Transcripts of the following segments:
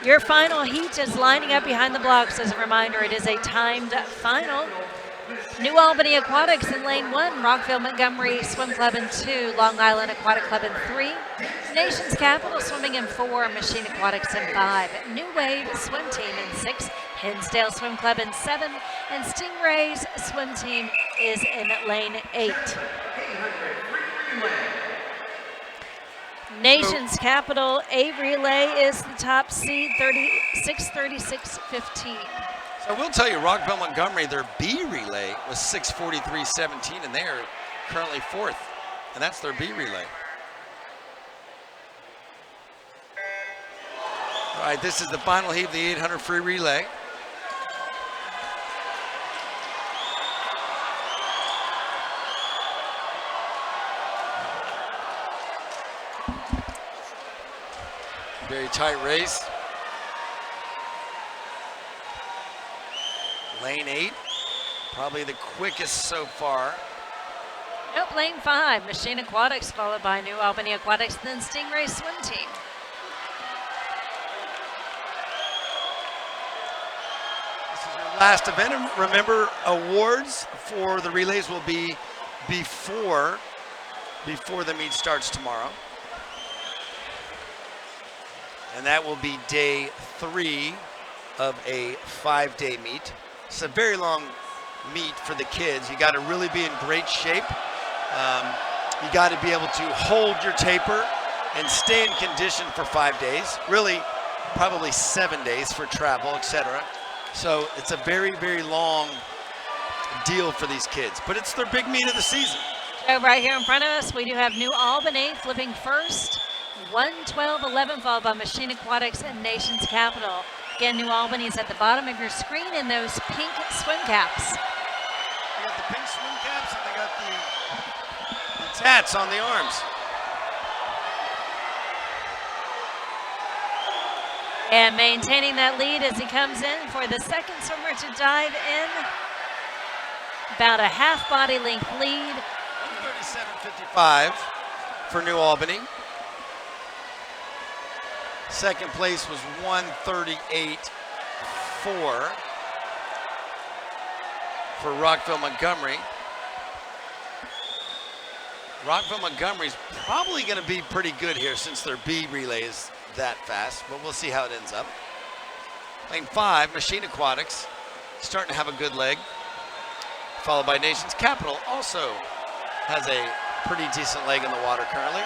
Your final heat is lining up behind the blocks. As a reminder, it is a timed final. New Albany Aquatics in lane 1, Rockville Montgomery Swim Club in 2, Long Island Aquatic Club in 3, Nation's Capital Swimming in 4, Machine Aquatics in 5, New Wave Swim Team in 6, Hinsdale Swim Club in 7, and Stingray's Swim Team is in lane 8. Nation's Capital A relay is the top seed, 6:36.15. So I will tell you, Rockville Montgomery, their B relay was 6:43.17, and they are currently 4th, and that's their B relay. All right, this is the final heat of the 800 free relay. Very tight race. Lane 8, probably the quickest so far. Nope, lane 5, Machine Aquatics, followed by New Albany Aquatics, then Stingray Swim Team. This is your last event, and remember, awards for the relays will be before the meet starts tomorrow. And that will be day 3 of a 5-day meet. It's a very long meet for the kids. You got to really be in great shape. You got to be able to hold your taper and stay in condition for 5 days. Really, probably 7 days for travel, etc. So it's a very, very long deal for these kids. But it's their big meet of the season. So right here in front of us, we do have New Albany flipping first. 1:12.11, followed by Machine Aquatics and Nation's Capital. Again, New Albany is at the bottom of your screen in those pink swim caps. They got the pink swim caps and they got the tats on the arms. And maintaining that lead as he comes in for the second swimmer to dive in. About a half body length lead. 137.55 for New Albany. Second place was 138.4 for Rockville Montgomery. Rockville Montgomery's probably going to be pretty good here since their B relay is that fast, but we'll see how it ends up. Lane 5, Machine Aquatics, starting to have a good leg, followed by Nation's Capital, also has a pretty decent leg in the water currently.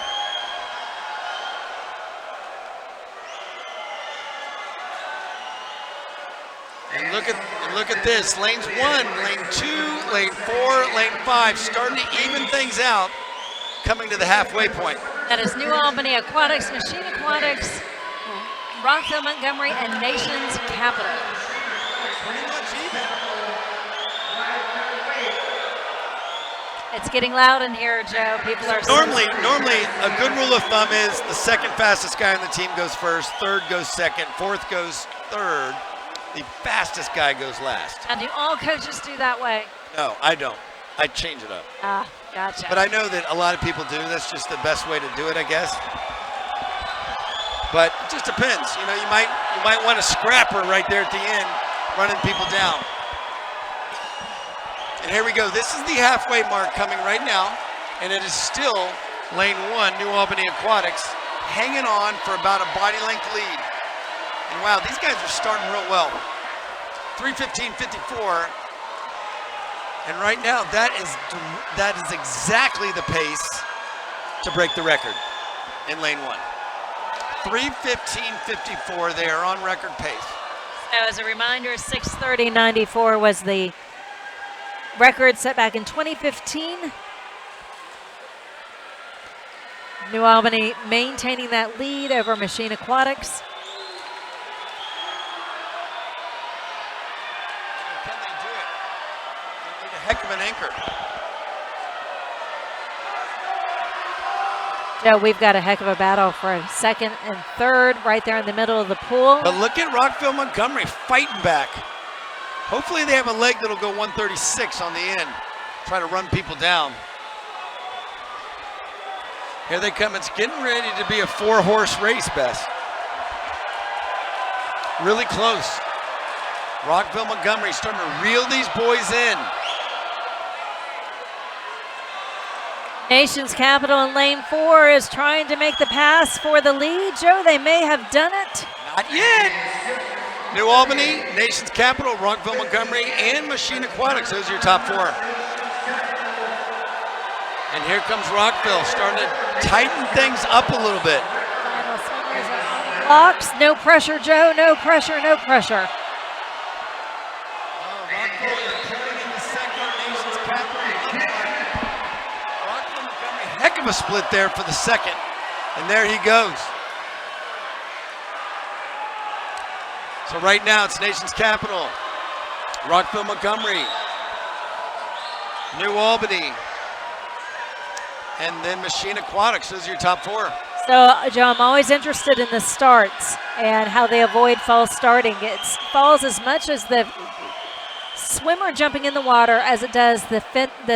And look at this, lanes 1, lane 2, lane 4, lane 5, starting to even things out, coming to the halfway point. That is New Albany Aquatics, Machine Aquatics, Rockville Montgomery, and Nation's Capital. Pretty much even. It's getting loud in here, Joe. People are Normally, a good rule of thumb is the second fastest guy on the team goes first, third goes second, fourth goes third. The fastest guy goes last. Now, do all coaches do that way? No, I don't. I change it up. Ah, gotcha. But I know that a lot of people do. That's just the best way to do it, I guess. But it just depends. You know, you might want a scrapper right there at the end, running people down. And here we go. This is the halfway mark coming right now, and it is still lane 1, New Albany Aquatics, hanging on for about a body length lead. And wow, these guys are starting real well. 3:15.54. And right now, that is exactly the pace to break the record in lane 1. 3:15.54, they are on record pace. So as a reminder, 6:30.94 was the record set back in 2015. New Albany maintaining that lead over Machine Aquatics. Can they do it? They need a heck of an anchor. Joe, we've got a heck of a battle for second and third right there in the middle of the pool. But look at Rockville Montgomery fighting back. Hopefully they have a leg that'll go 136 on the end. Try to run people down. Here they come. It's getting ready to be a 4-horse race, Bess. really close. Rockville Montgomery starting to reel these boys in. Nation's Capital in lane 4 is trying to make the pass for the lead. Joe, they may have done it. Not yet. New Albany, Nation's Capital, Rockville Montgomery, and Machine Aquatics. Those are your top 4. And here comes Rockville, starting to tighten things up a little bit. Final swimmers are on the blocks. No pressure, Joe. No pressure, no pressure. Rockville is pulling into second, Nation's Capital. Rockville Montgomery, heck of a split there for the second. And there he goes. So right now it's Nation's Capital, Rockville Montgomery, New Albany, and then Machine Aquatics. Those are your top 4. So, Joe, I'm always interested in the starts and how they avoid false starting. It falls as much as the swimmer jumping in the water as it does the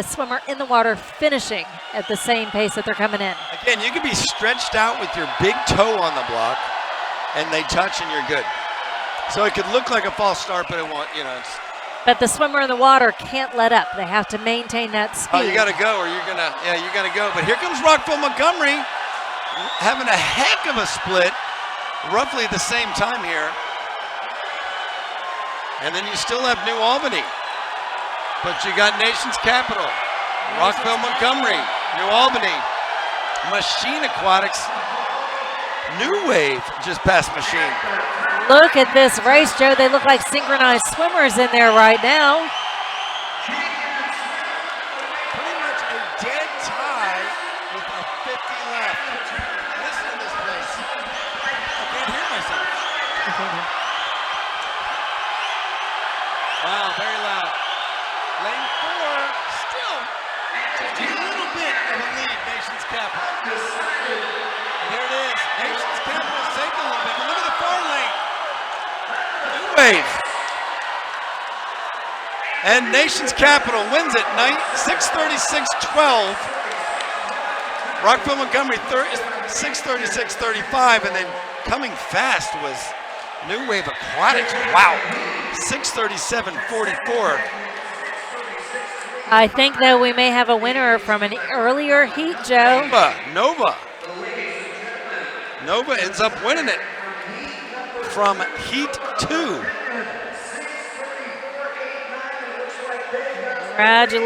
swimmer in the water finishing at the same pace that they're coming in. Again, you can be stretched out with your big toe on the block, and they touch and you're good. So it could look like a false start, but it won't, it's. But the swimmer in the water can't let up. They have to maintain that speed. Oh, you got to go or you got to go. But here comes Rockville Montgomery having a heck of a split, roughly the same time here. And then you still have New Albany. But you got Nation's Capital, Rockville Montgomery, New Albany, Machine Aquatics, New Wave just past Machine. Look at this race, Joe. They look like synchronized swimmers in there right now. Pretty much a dead tie with a 50 left. Listen to this place. I can't hear myself. Wow, very loud. Lane 4, still just a little bit of a lead, Nation's Capital. And there it is. Nation's Capital saved a little bit, but look at the far lane. Wave. And Nation's Capital wins it 6:36.12. Rockville Montgomery 6:36.35, and then coming fast was New Wave Aquatics. Wow, 6:37.44. I think, though, we may have a winner from an earlier heat, Joe. Nova ends up winning it from Heat 2. Congratulations.